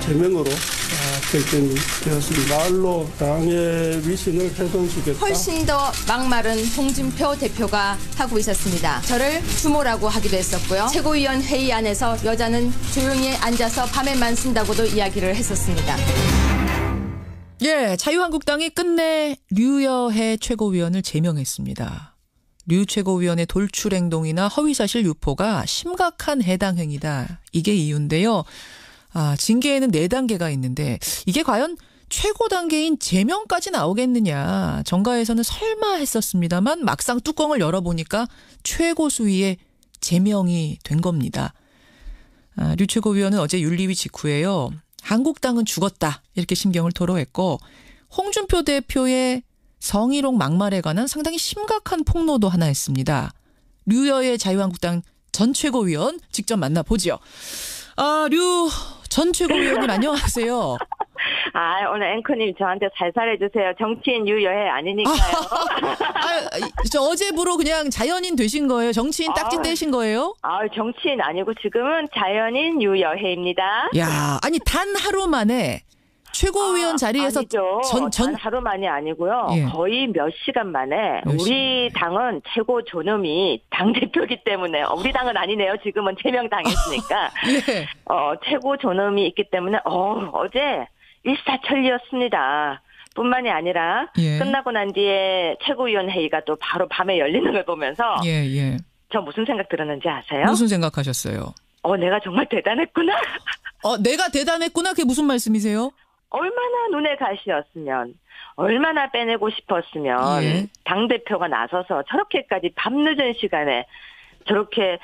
제명으로 결정이 되었습니다. 말로 당의 위신을 훼손시켰다. 훨씬 더 막말은 홍준표 대표가 하고 있었습니다. 저를 주모라고 하기도 했었고요. 최고위원 회의 안에서 여자는 조용히 앉아서 밤에만 쓴다고도 이야기를 했었습니다. 예, 자유한국당이 끝내 류여해 최고위원을 제명했습니다. 류 최고위원의 돌출 행동이나 허위사실 유포가 심각한 해당 행위다. 이게 이유인데요. 징계에는 4단계가 있는데 이게 과연 최고 단계인 제명까지 나오겠느냐. 정가에서는 설마 했었습니다만 막상 뚜껑을 열어보니까 최고 수위의 제명이 된 겁니다. 류 최고위원은 어제 윤리위 직후에요. 한국당은 죽었다. 이렇게 심경을 토로했고 홍준표 대표의 성희롱 막말에 관한 상당히 심각한 폭로도 하나 했습니다. 류여의 자유한국당 전 최고위원 직접 만나보죠. 류 전 최고위원님 안녕하세요. 오늘 앵커님 저한테 살살해 주세요. 정치인 유여해 아니니까요. 저 어제부로 그냥 자연인 되신 거예요? 정치인 딱지 떼신 거예요? 정치인 아니고 지금은 자연인 유여해입니다. 야, 아니 단 하루 만에 최고위원 자리에서 단 하루 만이 아니고요. 예. 거의 몇 시간 만에 우리 당은 최고 존엄이 당대표이기 때문에 우리 당은 아니네요. 지금은 제명당했으니까. 예. 최고 존엄이 있기 때문에 어제 일사천리였습니다. 뿐만이 아니라 예. 끝나고 난 뒤에 최고위원 회의가 또 바로 밤에 열리는 걸 보면서 예. 저 무슨 생각 들었는지 아세요? 무슨 생각하셨어요? 내가 정말 대단했구나. 내가 대단했구나. 그게 무슨 말씀이세요? 얼마나 눈에 가시였으면, 얼마나 빼내고 싶었으면 예. 당대표가 나서서 저렇게까지 밤늦은 시간에 저렇게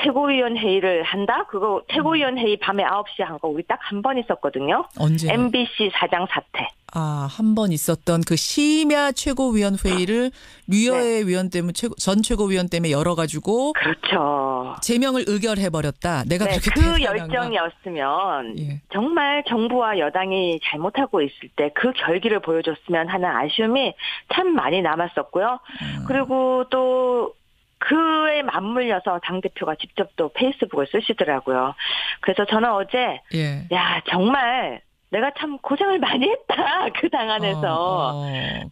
최고위원 회의를 한다? 그거 최고위원 회의 밤에 9시에 한 거 우리 딱 한 번 있었거든요. 언제? MBC 사장 사태. 한 번 있었던 그 심야 최고위원 회의를 류여해 위원 때문에 전 최고위원 때문에 열어가지고 그렇죠. 제명을 의결해버렸다. 내가 그렇게 그 대단한가? 열정이었으면 예. 정말 정부와 여당이 잘못하고 있을 때 그 결기를 보여줬으면 하는 아쉬움이 참 많이 남았었고요. 그리고 또 그에 맞물려서 당대표가 직접 또 페이스북을 쓰시더라고요. 그래서 저는 어제 정말 내가 참 고생을 많이 했다. 그 당 안에서.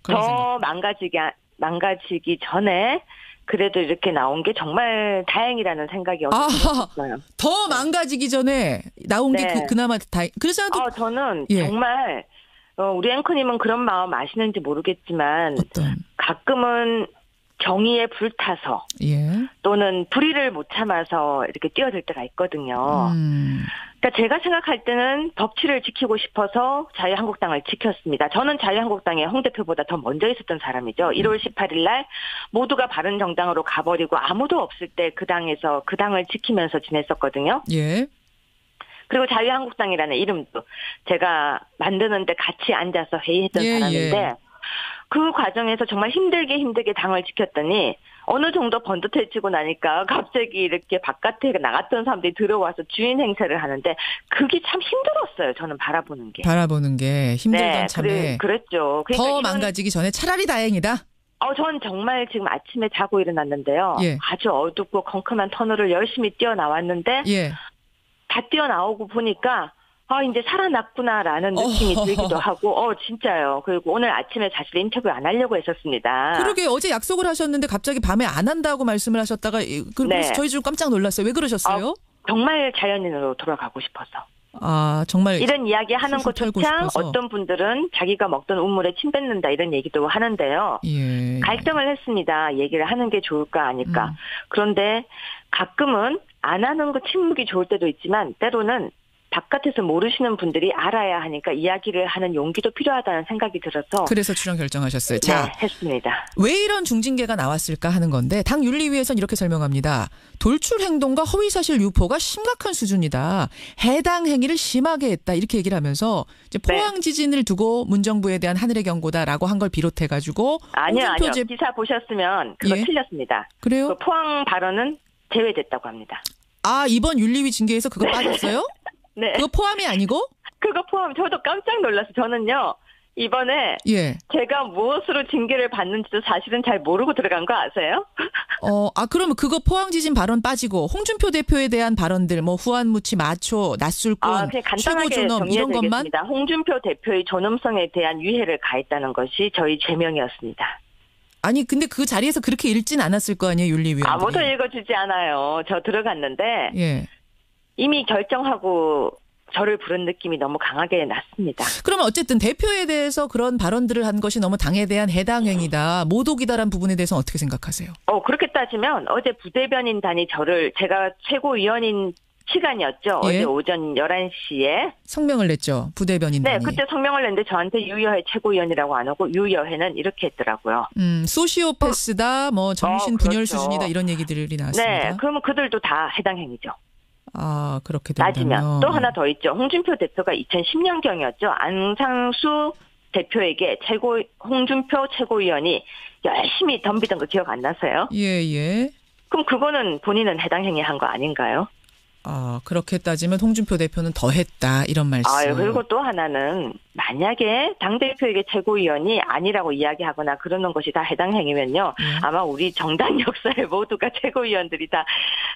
더 망가지기 전에 그래도 이렇게 나온 게 정말 다행이라는 생각이 들었어요. 더 망가지기 전에 나온 게 그나마 다행. 그래서 저는 정말 우리 앵커님은 그런 마음 아시는지 모르겠지만 가끔은 정의에 불타서 또는 불의를 못 참아서 이렇게 뛰어들 때가 있거든요. 그러니까 제가 생각할 때는 법치를 지키고 싶어서 자유한국당을 지켰습니다. 저는 자유한국당에 홍 대표보다 더 먼저 있었던 사람이죠. 1월 18일 날 모두가 바른정당으로 가버리고 아무도 없을 때 그 당에서 그 당을 지키면서 지냈었거든요. 예. 그리고 자유한국당이라는 이름도 제가 만드는데 같이 앉아서 회의했던 사람인데 그 과정에서 정말 힘들게 당을 지켰더니 어느 정도 번듯해지고 나니까 갑자기 이렇게 바깥에 나갔던 사람들이 들어와서 주인 행세를 하는데 그게 참 힘들었어요. 저는 바라보는 게 힘들던 참에 그랬죠. 그러니까 더 망가지기 전에 차라리 다행이다. 전 정말 지금 아침에 자고 일어났는데요. 아주 어둡고 컴컴한 터널을 열심히 뛰어나왔는데 다 뛰어나오고 보니까 이제 살아났구나라는 느낌이 들기도 하고, 진짜요. 그리고 오늘 아침에 사실 인터뷰 안 하려고 했었습니다. 그러게 어제 약속을 하셨는데 갑자기 밤에 안 한다고 말씀을 하셨다가, 그래서 저희 좀 깜짝 놀랐어요. 왜 그러셨어요? 정말 자연인으로 돌아가고 싶어서. 정말. 이런 이야기 하는 것조차 어떤 분들은 자기가 먹던 우물에 침 뱉는다 이런 얘기도 하는데요. 갈등을 했습니다. 얘기를 하는 게 좋을까 아닐까. 그런데 가끔은 안 하는 거 침묵이 좋을 때도 있지만 때로는 바깥에서 모르시는 분들이 알아야 하니까 이야기를 하는 용기도 필요하다는 생각이 들어서 그래서 출연 결정하셨어요. 했습니다. 왜 이런 중징계가 나왔을까 하는 건데 당 윤리위에서는 이렇게 설명합니다. 돌출 행동과 허위사실 유포가 심각한 수준이다. 해당 행위를 심하게 했다. 이렇게 얘기를 하면서 이제 포항 지진을 두고 문정부에 대한 하늘의 경고다라고 한 걸 비롯해가지고 아니요. 기사 보셨으면 그거 틀렸습니다. 그래요? 그 포항 발언은 제외됐다고 합니다. 이번 윤리위 징계에서 그거 빠졌어요? 네. 그거 포함이 아니고? 그거 포함. 저도 깜짝 놀랐어요. 저는요. 이번에 예. 제가 무엇으로 징계를 받는지도 사실은 잘 모르고 들어간 거 아세요? 그러면 그거 포항지진 발언 빠지고 홍준표 대표에 대한 발언들 뭐 후한무치, 마초, 낯술꾼, 그냥 간단하게 최고존엄 이런 것만? 정리해드리겠습니다. 홍준표 대표의 존엄성에 대한 위해를 가했다는 것이 저희 죄명이었습니다. 아니 근데 그 자리에서 그렇게 읽진 않았을 거 아니에요, 윤리위원들이. 아무도 읽어주지 않아요. 저 들어갔는데 예. 이미 결정하고 저를 부른 느낌이 너무 강하게 났습니다. 그러면 어쨌든 대표에 대해서 그런 발언들을 한 것이 너무 당에 대한 해당 행위다, 모독이다라는 부분에 대해서 어떻게 생각하세요? 그렇게 따지면 어제 부대변인단이 제가 최고위원인 시간이었죠. 예. 어제 오전 11시에. 성명을 냈죠, 부대변인단이. 네, 그때 성명을 냈는데 저한테 유여해 최고위원이라고 안 하고 유여해는 이렇게 했더라고요. 소시오패스다, 뭐 정신분열 그렇죠. 수준이다 이런 얘기들이 나왔습니다. 네, 그러면 그들도 다 해당 행위죠. 아, 그렇게 된다면. 따지면 또 하나 더 있죠. 홍준표 대표가 2010년경이었죠. 안상수 대표에게 홍준표 최고위원이 열심히 덤비던 거 기억 안 나세요? 예. 그럼 그거는 본인은 해당 행위 한 거 아닌가요? 그렇게 따지면 홍준표 대표는 더 했다 이런 말씀. 그리고 또 하나는 만약에 당대표에게 최고위원이 아니라고 이야기하거나 그러는 것이 다 해당 행위면요. 아마 우리 정당 역사에 모두가 최고위원들이 다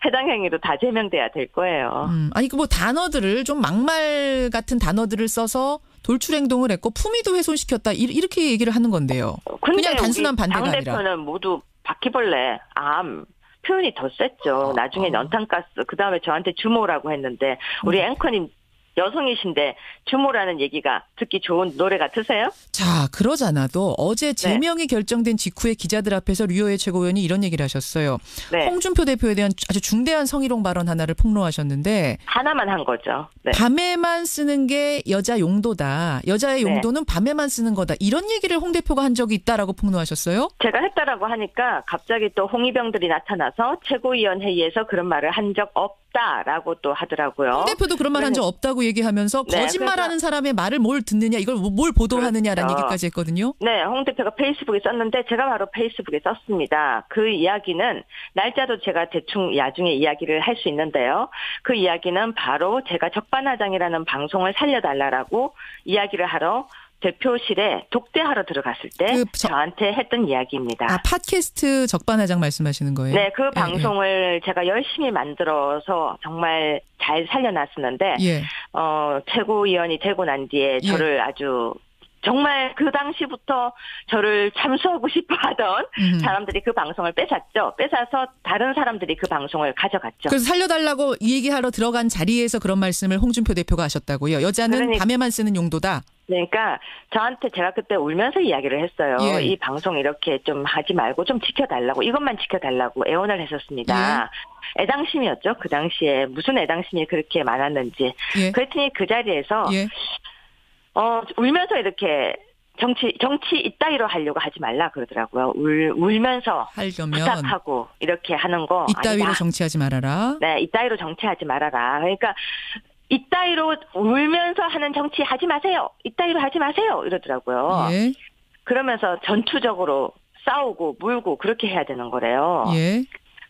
해당 행위로 다 제명돼야 될 거예요. 아니 그 뭐 단어들을 좀 막말 같은 단어들을 써서 돌출 행동을 했고 품위도 훼손시켰다 이렇게 얘기를 하는 건데요. 그냥 단순한 반대가 아니라. 당대표는 모두 바퀴벌레, 암. 표현이 더 셌죠. 나중에 연탄가스, 그 다음에 저한테 주모라고 했는데 우리 앵커님 여성이신데 주모라는 얘기가 듣기 좋은 노래 같으세요? 자, 그러잖아도 어제 제명이 결정된 직후에 기자들 앞에서 류호의 최고위원이 이런 얘기를 하셨어요. 네. 홍준표 대표에 대한 아주 중대한 성희롱 발언 하나를 폭로하셨는데 하나만 한 거죠. 네. 밤에만 쓰는 게 여자 용도다. 여자의 용도는 밤에만 쓰는 거다. 이런 얘기를 홍 대표가 한 적이 있다라고 폭로하셨어요? 제가 했다라고 하니까 갑자기 또 홍위병들이 나타나서 최고위원 회의에서 그런 말을 한 적 없다라고 또 하더라고요. 홍 대표도 그런 말 한 적 없다고 얘기하면서 거짓말하는 사람의 말을 뭘 듣느냐, 이걸 뭘 보도하느냐라는 그렇죠. 얘기까지 했거든요. 네, 홍 대표가 페이스북에 썼는데 제가 바로 페이스북에 썼습니다. 그 이야기는 날짜도 제가 대충 나중에 이야기를 할 수 있는데요. 그 이야기는 바로 제가 적반하장이라는 방송을 살려달라고 이야기를 하러 대표실에 독대하러 들어갔을 때 저한테 했던 이야기입니다. 팟캐스트 적반하장 말씀하시는 거예요? 네, 그 방송을 제가 열심히 만들어서 정말 잘 살려놨었는데 최고위원이 되고 난 뒤에 저를 아주 정말 그 당시부터 저를 참수하고 싶어 하던 사람들이 그 방송을 뺏었죠. 뺏어서 다른 사람들이 그 방송을 가져갔죠. 그래서 살려달라고 이 얘기하러 들어간 자리에서 그런 말씀을 홍준표 대표가 하셨다고요. 여자는 밤에만 쓰는 용도다. 그러니까 저한테 제가 그때 울면서 이야기를 했어요. 이 방송 이렇게 좀 하지 말고 좀 지켜달라고, 이것만 지켜달라고 애원을 했었습니다. 애당심이었죠. 그 당시에 무슨 애당심이 그렇게 많았는지. 그랬더니 그 자리에서 울면서 이렇게 정치 이따위로 하려고 하지 말라 그러더라고요. 울면서 하려면 부탁하고 이렇게 하는 거 이따위로 아니다. 정치하지 말아라. 네, 이따위로 정치하지 말아라. 그러니까 이따위로 울면서 하는 정치 하지 마세요. 이따위로 하지 마세요. 이러더라고요. 그러면서 전투적으로 싸우고 물고 그렇게 해야 되는 거래요.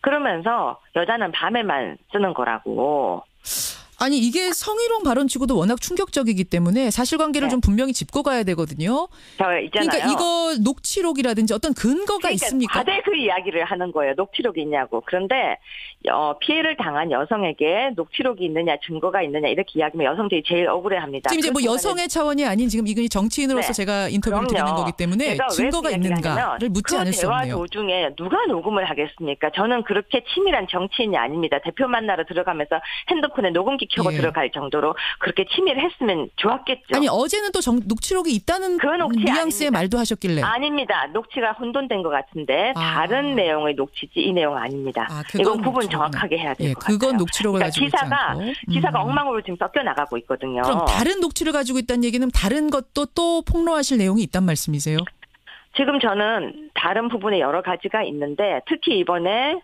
그러면서 여자는 밤에만 쓰는 거라고. 아니 이게 성희롱 발언치고도 워낙 충격적이기 때문에 사실관계를 좀 분명히 짚고 가야 되거든요. 그러니까 이거 녹취록이라든지 어떤 근거가 있습니까? 다들 그 이야기를 하는 거예요. 녹취록이 있냐고. 그런데 피해를 당한 여성에게 녹취록이 있느냐 증거가 있느냐 이렇게 이야기하면 여성들이 제일 억울해합니다. 지금 이제 뭐 여성의 차원이 아닌 지금 이건 정치인으로서 제가 인터뷰를 드리는 거기 때문에 증거가 있는가를 묻지 않을 수 없네요. 대화 도중에 누가 녹음을 하겠습니까? 저는 그렇게 치밀한 정치인이 아닙니다. 대표 만나러 들어가면서 핸드폰에 녹음기 켜고 들어갈 정도로 그렇게 치밀했으면 좋았겠죠. 아니 어제는 또 녹취록이 있다는 그 뉘앙스의 아닙니다. 말도 하셨길래. 아닙니다. 녹취가 혼돈된 것 같은데 다른 내용의 녹취지 이 내용 아닙니다. 이건 구분 정확하게 해야 될 것 같아요. 그건 녹취록을 가지고 있지 않고. 기사가 엉망으로 지금 섞여 나가고 있거든요. 그럼 다른 녹취를 가지고 있다는 얘기는 다른 것도 또 폭로하실 내용이 있단 말씀이세요? 지금 저는 다른 부분에 여러 가지가 있는데 특히 이번에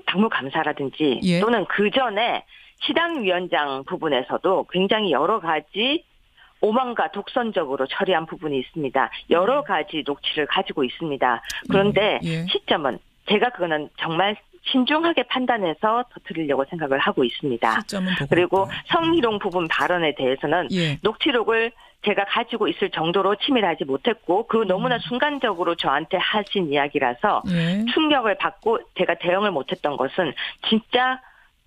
당무감사라든지 또는 그 전에 시당위원장 부분에서도 굉장히 여러 가지 오만과 독선적으로 처리한 부분이 있습니다. 여러 가지 녹취를 가지고 있습니다. 그런데 시점은 제가 그거는 정말 신중하게 판단해서 터뜨리려고 생각을 하고 있습니다. 시점은 보고 그리고 있다. 성희롱 부분 발언에 대해서는 예. 녹취록을 제가 가지고 있을 정도로 치밀하지 못했고 그 너무나 순간적으로 저한테 하신 이야기라서 예. 충격을 받고 제가 대응을 못했던 것은 진짜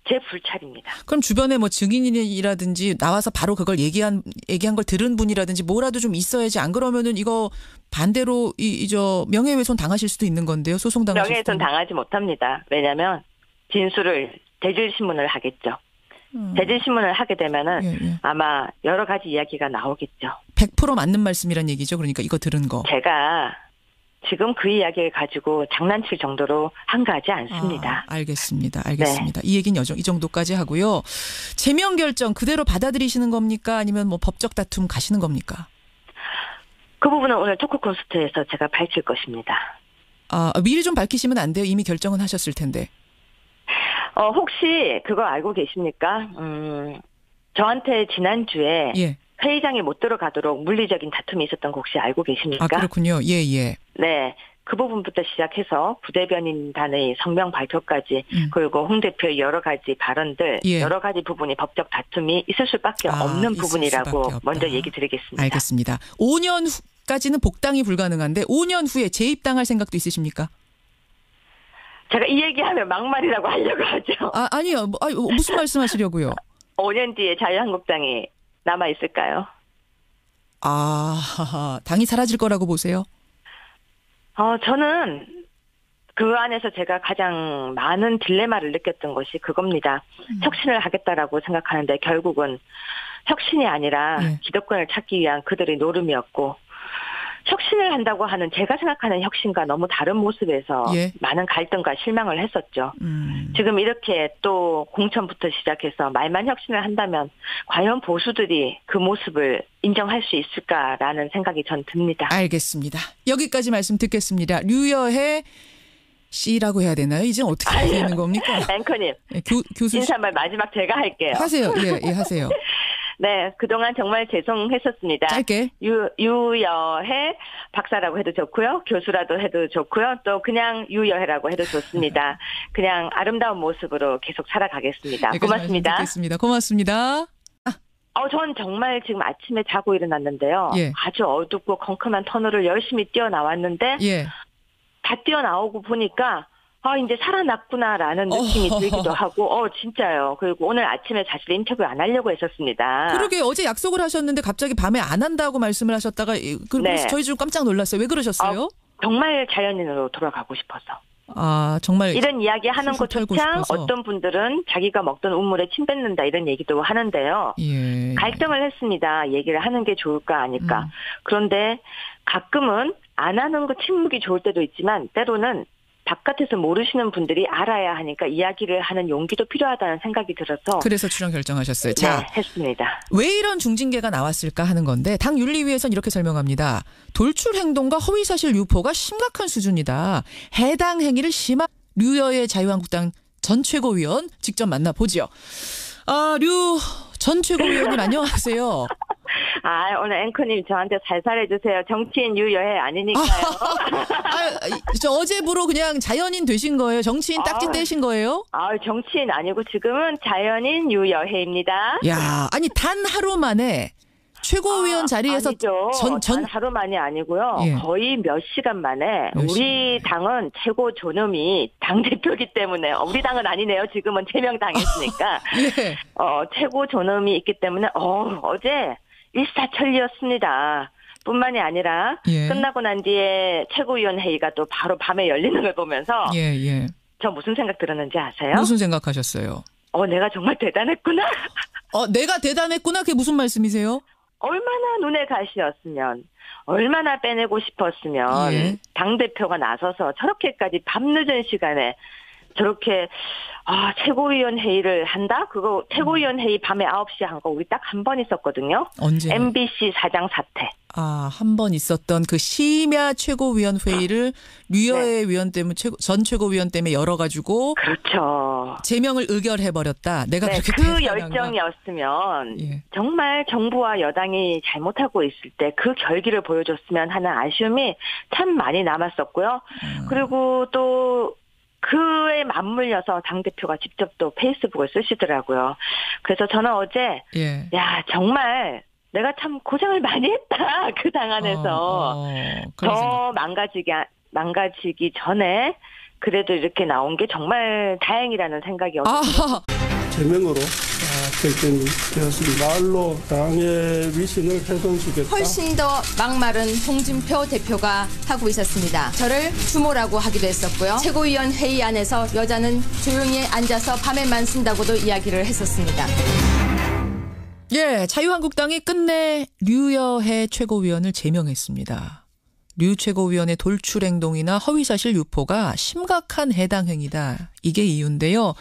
제 불찰입니다. 그럼 주변에 뭐 증인이라든지 나와서 바로 그걸 얘기한 걸 들은 분이라든지 뭐라도 좀 있어야지. 안 그러면은 이거 반대로 저 명예훼손 당하실 수도 있는 건데요. 소송 당하실 수도 명예훼손 있는. 당하지 못합니다. 왜냐하면 진술을 대질신문을 하겠죠. 대질신문을 하게 되면은 예. 아마 여러 가지 이야기가 나오겠죠. 100% 맞는 말씀이란 얘기죠. 그러니까 이거 들은 거. 제가 지금 그 이야기를 가지고 장난칠 정도로 한가하지 않습니다. 알겠습니다. 네. 이 얘기는 이 정도까지 하고요. 제명 결정 그대로 받아들이시는 겁니까? 아니면 뭐 법적 다툼 가시는 겁니까? 그 부분은 오늘 토크 콘서트에서 제가 밝힐 것입니다. 미리 좀 밝히시면 안 돼요. 이미 결정은 하셨을 텐데. 혹시 그거 알고 계십니까? 저한테 지난주에 예. 회의장에 못 들어가도록 물리적인 다툼이 있었던 거 혹시 알고 계십니까? 그렇군요. 예. 네. 그 부분부터 시작해서 부대변인단의 성명 발표까지 그리고 홍 대표의 여러 가지 발언들 예. 여러 가지 부분이 법적 다툼이 있을 수밖에 없는 있을 부분이라고 수밖에 없다. 먼저 얘기 드리겠습니다. 알겠습니다. 5년 후까지는 복당이 불가능한데 5년 후에 재입당할 생각도 있으십니까? 제가 이 얘기하면 막말이라고 하려고 하죠. 아니요. 무슨 말씀하시려고요? 5년 뒤에 자유한국당이 남아있을까요? 당이 사라질 거라고 보세요? 저는 그 안에서 제가 가장 많은 딜레마를 느꼈던 것이 그겁니다. 혁신을 하겠다라고 생각하는데 결국은 혁신이 아니라 예. 기득권을 찾기 위한 그들의 노름이었고 혁신을 한다고 하는 제가 생각하는 혁신과 너무 다른 모습에서 예. 많은 갈등과 실망을 했었죠. 지금 이렇게 또 공천부터 시작해서 말만 혁신을 한다면 과연 보수들이 그 모습을 인정할 수 있을까라는 생각이 전 듭니다. 알겠습니다. 여기까지 말씀 듣겠습니다. 류여혜 씨라고 해야 되나요? 이제 어떻게 해야 되는 겁니까? 앵커님, 교수 인사말 마지막 제가 할게요. 하세요. 예, 하세요. 네, 그동안 정말 죄송했었습니다. 짧게. 유여혜 박사라고 해도 좋고요. 교수라도 해도 좋고요. 또 그냥 유여혜라고 해도 좋습니다. 그냥 아름다운 모습으로 계속 살아가겠습니다. 고맙습니다. 듣겠습니다. 고맙습니다. 전 정말 지금 아침에 자고 일어났는데요. 예. 아주 어둡고 컴컴한 터널을 열심히 뛰어나왔는데 예. 다 뛰어나오고 보니까 이제 살아났구나라는 느낌이 들기도 하고, 진짜요. 그리고 오늘 아침에 사실 인터뷰 안 하려고 했었습니다. 그러게 어제 약속을 하셨는데 갑자기 밤에 안 한다고 말씀을 하셨다가 그래서 네. 저희 좀 깜짝 놀랐어요. 왜 그러셨어요? 정말 자연인으로 돌아가고 싶어서. 정말 이런 이야기 하는 술술 털고 것조차 싶어서. 어떤 분들은 자기가 먹던 우물에 침 뱉는다 이런 얘기도 하는데요. 예. 갈등을 했습니다. 얘기를 하는 게 좋을까 아닐까. 그런데 가끔은 안 하는 거 침묵이 좋을 때도 있지만 때로는 바깥에서 모르시는 분들이 알아야 하니까 이야기를 하는 용기도 필요하다는 생각이 들어서 그래서 출연 결정하셨어요. 네, 자, 했습니다. 왜 이런 중징계가 나왔을까 하는 건데 당 윤리위에서는 이렇게 설명합니다. 돌출 행동과 허위사실 유포가 심각한 수준이다. 해당 행위를 류여의 자유한국당 전 최고위원 직접 만나보죠. 류 전 최고위원님 안녕하세요. 오늘 앵커님 저한테 살살 해주세요. 정치인 유여해 아니니까요. 저 어제부로 그냥 자연인 되신 거예요? 정치인 딱지 떼신 거예요? 정치인 아니고 지금은 자연인 유여해입니다. 야, 아니 단 하루 만에 최고위원 자리에서 아니죠. 단 하루만이 아니고요. 예. 거의 몇 시간 만에 우리 당은 최고 존엄이 당대표이기 때문에 우리 당은 아니네요. 지금은 제명 당했으니까. 예. 최고 존엄이 있기 때문에 어제 일사천리였습니다. 뿐만이 아니라 예. 끝나고 난 뒤에 최고위원 회의가 또 바로 밤에 열리는 걸 보면서 예. 저 무슨 생각 들었는지 아세요? 무슨 생각하셨어요? 내가 정말 대단했구나. 내가 대단했구나. 그게 무슨 말씀이세요? 얼마나 눈에 가시였으면 얼마나 빼내고 싶었으면 예. 당대표가 나서서 저렇게까지 밤늦은 시간에 저렇게 최고위원 회의를 한다? 그거 최고위원 회의 밤에 9시에 한 거 우리 딱 한 번 있었거든요. 언제? MBC 사장 사태. 한 번 있었던 그 심야 최고위원 회의를 류여의 네. 위원 때문에 전 최고위원 때문에 열어가지고 그렇죠. 제명을 의결해버렸다. 내가 네, 그렇게 그 대단한가? 열정이었으면 예. 정말 정부와 여당이 잘못하고 있을 때 그 결기를 보여줬으면 하는 아쉬움이 참 많이 남았었고요. 그리고 또 그에 맞물려서 당대표가 직접 또 페이스북을 쓰시더라고요. 그래서 저는 어제, 예. 야, 정말 내가 참 고생을 많이 했다. 그 당 안에서. 그런 생각. 더 망가지기 전에 그래도 이렇게 나온 게 정말 다행이라는 생각이 아, 제명으로 결정이 되었습니다. 말로 당의 위신을 훼손시켰다. 훨씬 더 막말은 홍준표 대표가 하고 있었습니다. 저를 주모라고 하기도 했었고요. 최고위원 회의 안에서 여자는 조용히 앉아서 밤에만 쓴다고도 이야기를 했었습니다. 예, 자유한국당이 끝내 류여해 최고위원을 제명했습니다. 류 최고위원의 돌출 행동이나 허위사실 유포가 심각한 해당 행위다. 이게 이유인데요.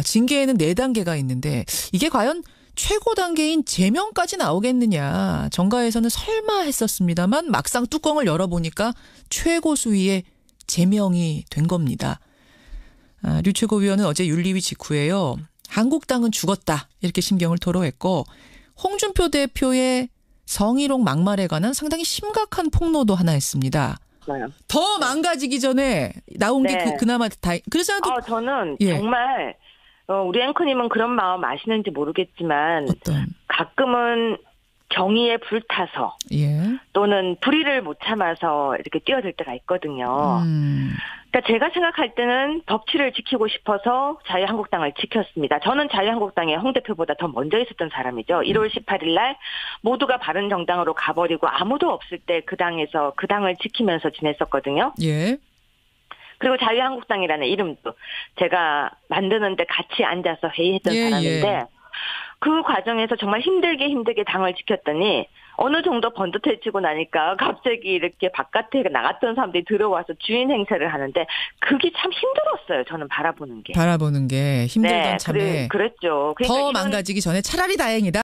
징계에는 4단계가 있는데 이게 과연 최고 단계인 제명까지 나오겠느냐. 정가에서는 설마 했었습니다만 막상 뚜껑을 열어보니까 최고 수위의 제명이 된 겁니다. 류 최고위원은 어제 윤리위 직후에요. 한국당은 죽었다. 이렇게 심경을 토로했고 홍준표 대표의 성희롱 막말에 관한 상당히 심각한 폭로도 하나 했습니다. 더 망가지기 전에 나온 게 네. 그나마 그래서 저는 예. 정말 우리 앵커님은 그런 마음 아시는지 모르겠지만 어떤 가끔은 정의에 불타서 예. 또는 불의를 못 참아서 이렇게 뛰어들 때가 있거든요. 그러니까 제가 생각할 때는 법치를 지키고 싶어서 자유한국당을 지켰습니다. 저는 자유한국당에 홍 대표보다 더 먼저 있었던 사람이죠. 1월 18일 날 모두가 바른정당으로 가버리고 아무도 없을 때 그 당에서 그 당을 지키면서 지냈었거든요. 예. 그리고 자유한국당이라는 이름도 제가 만드는데 같이 앉아서 회의했던 예, 사람인데 예. 그 과정에서 정말 힘들게 당을 지켰더니 어느 정도 번듯해지고 나니까 갑자기 이렇게 바깥에 나갔던 사람들이 들어와서 주인 행세를 하는데 그게 참 힘들었어요. 저는 바라보는 게. 바라보는 게 힘들던 참에 그랬죠. 그러니까 더 이런 망가지기 전에 차라리 다행이다.